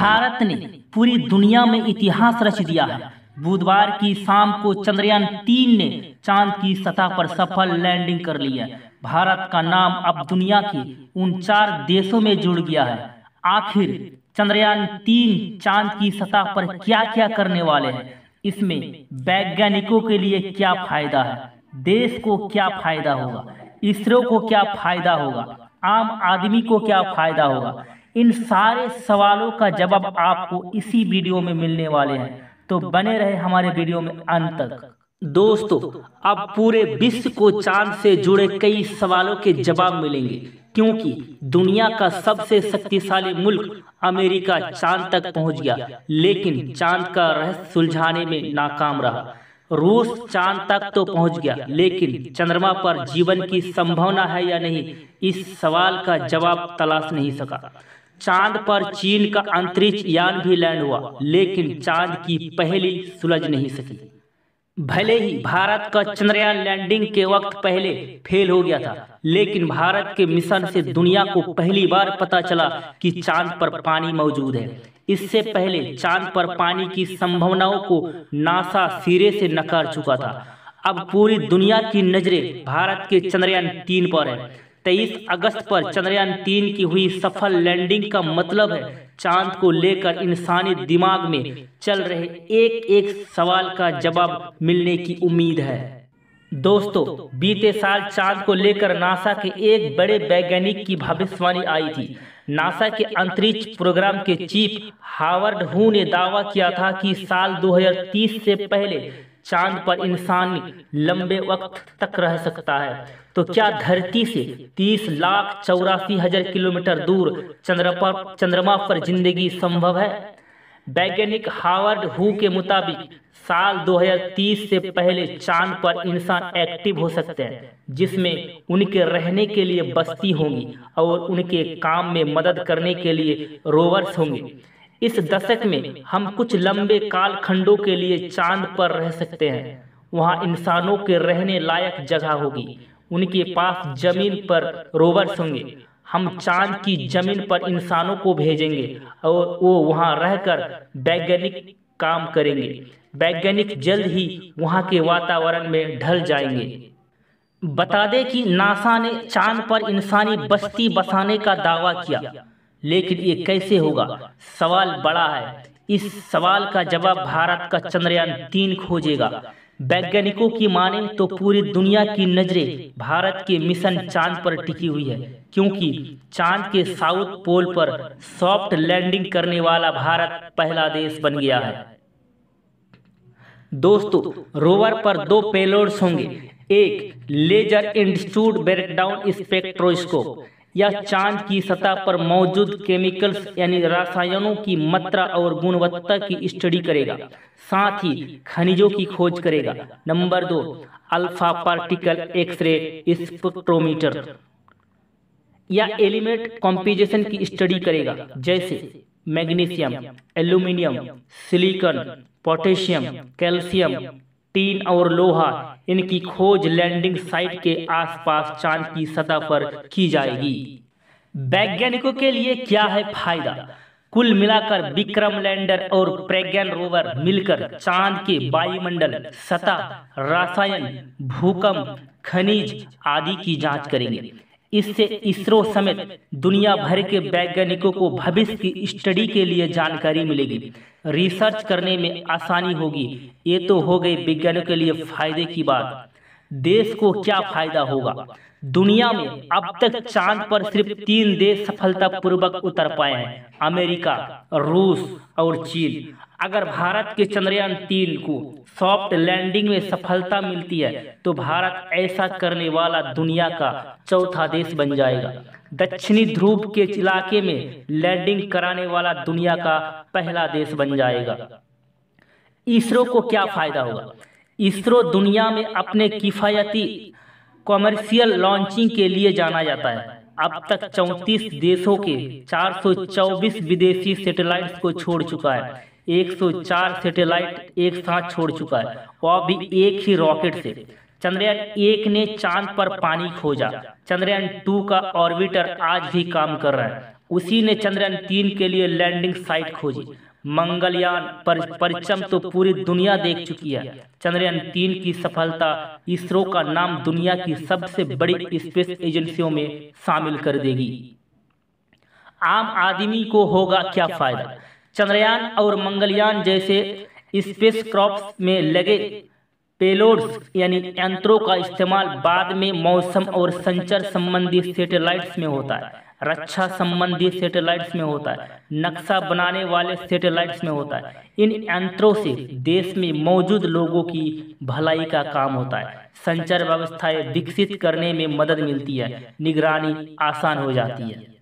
भारत ने पूरी दुनिया में इतिहास रच दिया है। बुधवार की शाम को चंद्रयान-3 ने चांद की सतह पर सफल लैंडिंग कर ली है। भारत का नाम अब दुनिया के उन 4 देशों में जुड़ गया है। आखिर चंद्रयान-3 चांद की सतह पर क्या क्या करने वाले हैं, इसमें वैज्ञानिकों के लिए क्या फायदा है, देश को क्या फायदा होगा, इसरो को क्या फायदा होगा, आम आदमी को क्या फायदा होगा, इन सारे सवालों का जवाब आपको इसी वीडियो में मिलने वाले हैं। तो बने रहे हमारे वीडियो में अंत तक। दोस्तों, अब पूरे विश्व को चांद से जुड़े कई सवालों के जवाब मिलेंगे, क्योंकि दुनिया का सबसे शक्तिशाली मुल्क अमेरिका चांद तक पहुंच गया, लेकिन चांद का रहस्य सुलझाने में नाकाम रहा। रूस चांद तक तो पहुंच गया, लेकिन चंद्रमा पर जीवन की संभावना है या नहीं, इस सवाल का जवाब तलाश नहीं सका। चांद पर चीन का अंतरिक्ष यान भी लैंड हुआ, लेकिन चांद की पहेली सुलझ नहीं सकी। भले ही भारत का चंद्रयान लैंडिंग के वक्त पहले फेल हो गया था, लेकिन भारत के मिशन से दुनिया को पहली बार पता चला कि चांद पर पानी मौजूद है। इससे पहले चांद पर पानी की संभावनाओं को नासा सिरे से नकार चुका था। अब पूरी दुनिया की नजरें भारत के चंद्रयान-3 पर है। 23 अगस्त पर चंद्रयान-3 की हुई सफल लैंडिंग का मतलब है चांद को लेकर इंसानी दिमाग में चल रहे एक एक सवाल का जवाब मिलने की उम्मीद है। दोस्तों, बीते साल चांद को लेकर नासा के एक बड़े वैज्ञानिक की भविष्यवाणी आई थी। नासा के अंतरिक्ष प्रोग्राम के चीफ हावर्ड हू ने दावा किया था कि साल 2030 से पहले चांद पर इंसान लंबे वक्त तक रह सकता है। तो क्या धरती से 30,84,000 किलोमीटर दूर चंद्रमा पर जिंदगी संभव है? वैज्ञानिक हावर्ड हू के मुताबिक साल 2030 से पहले चांद पर इंसान एक्टिव हो सकते हैं, जिसमें उनके रहने के लिए बस्ती होंगी और उनके काम में मदद करने के लिए रोवर्स होंगे। इस दशक में हम कुछ लंबे कालखंडों के लिए चांद पर रह सकते हैं। वहां इंसानों के रहने लायक जगह होगी, उनके पास जमीन पर रोवर्स होंगे। हम चांद की जमीन पर इंसानों को भेजेंगे और वो वहां रहकर वैज्ञानिक काम करेंगे। वैज्ञानिक जल्द ही वहां के वातावरण में ढल जाएंगे। बता दें कि नासा ने चांद पर इंसानी बस्ती बसाने का दावा किया, लेकिन ये कैसे होगा? सवाल बड़ा है। इस सवाल का जवाब भारत का चंद्रयान-3 खोजेगा। वैज्ञानिकों की माने तो पूरी दुनिया की नजरें भारत के मिशन चांद पर टिकी हुई है, क्योंकि चांद के साउथ पोल पर सॉफ्ट लैंडिंग करने वाला भारत पहला देश बन गया है। दोस्तों, रोवर पर 2 पेलोड्स होंगे। एक लेजर इंड्यूस्ड ब्रेकडाउन स्पेक्ट्रोस्कोप, यह चांद की सतह पर मौजूद केमिकल्स यानी रसायनों की मात्रा और गुणवत्ता की स्टडी करेगा, साथ ही खनिजों की खोज करेगा। Number 2, alpha particle x ray spectrometer, यह एलिमेंट कॉम्पोजिशन की स्टडी करेगा, जैसे magnesium, aluminium, silicon, potassium, calcium, tin और लोहा। इनकी खोज लैंडिंग साइट के आसपास चांद की सतह पर की जाएगी। वैज्ञानिकों के लिए क्या है फायदा? कुल मिलाकर विक्रम लैंडर और प्रज्ञान रोवर मिलकर चांद के वायुमंडल, सतह, रसायन, भूकंप, खनिज आदि की जांच करेंगे। इससे इसरो समेत दुनिया भर के वैज्ञानिकों को भविष्य की स्टडी के लिए जानकारी मिलेगी, रिसर्च करने में आसानी होगी। ये तो हो गई विज्ञानियों के लिए फायदे की बात। देश को क्या फायदा होगा? दुनिया में अब तक चांद पर सिर्फ 3 देश सफलतापूर्वक उतर पाए हैं, अमेरिका, रूस और चीन। अगर भारत के चंद्रयान-3 को सॉफ्ट लैंडिंग में सफलता मिलती है, तो भारत ऐसा करने वाला दुनिया का 4था देश बन जाएगा। दक्षिणी ध्रुव के इलाके में लैंडिंग कराने वाला दुनिया का पहला देश बन जाएगा। इसरो को क्या फायदा होगा? इसरो दुनिया में अपने किफायती कॉमर्शियल लॉन्चिंग के लिए जाना जाता है। अब तक 34 देशों के 424 विदेशी सैटेलाइट्स को छोड़ चुका है। 104 सैटेलाइट एक साथ छोड़ चुका है, और भी एक ही रॉकेट से। चंद्रयान-1 ने चांद पर पानी खोजा। चंद्रयान-2 का ऑर्बिटर आज भी काम कर रहा है। उसी ने चंद्रयान 3 के लिए लैंडिंग साइट खोजी। मंगलयान पर परिचम तो पूरी दुनिया देख चुकी है। चंद्रयान 3 की सफलता इसरो का नाम दुनिया की सबसे बड़ी स्पेस एजेंसियों में शामिल कर देगी। आम आदमी को होगा क्या फायदा? चंद्रयान और मंगलयान जैसे स्पेस क्राफ्ट में लगे पेलोड्स यानी यंत्रों का इस्तेमाल बाद में मौसम और संचार संबंधी सैटेलाइट्स में होता है, रक्षा संबंधी सैटेलाइट्स में होता है, नक्शा बनाने वाले सैटेलाइट्स में होता है। इन यंत्रों से देश में मौजूद लोगों की भलाई का काम होता है, संचार व्यवस्थाएं विकसित करने में मदद मिलती है, निगरानी आसान हो जाती है।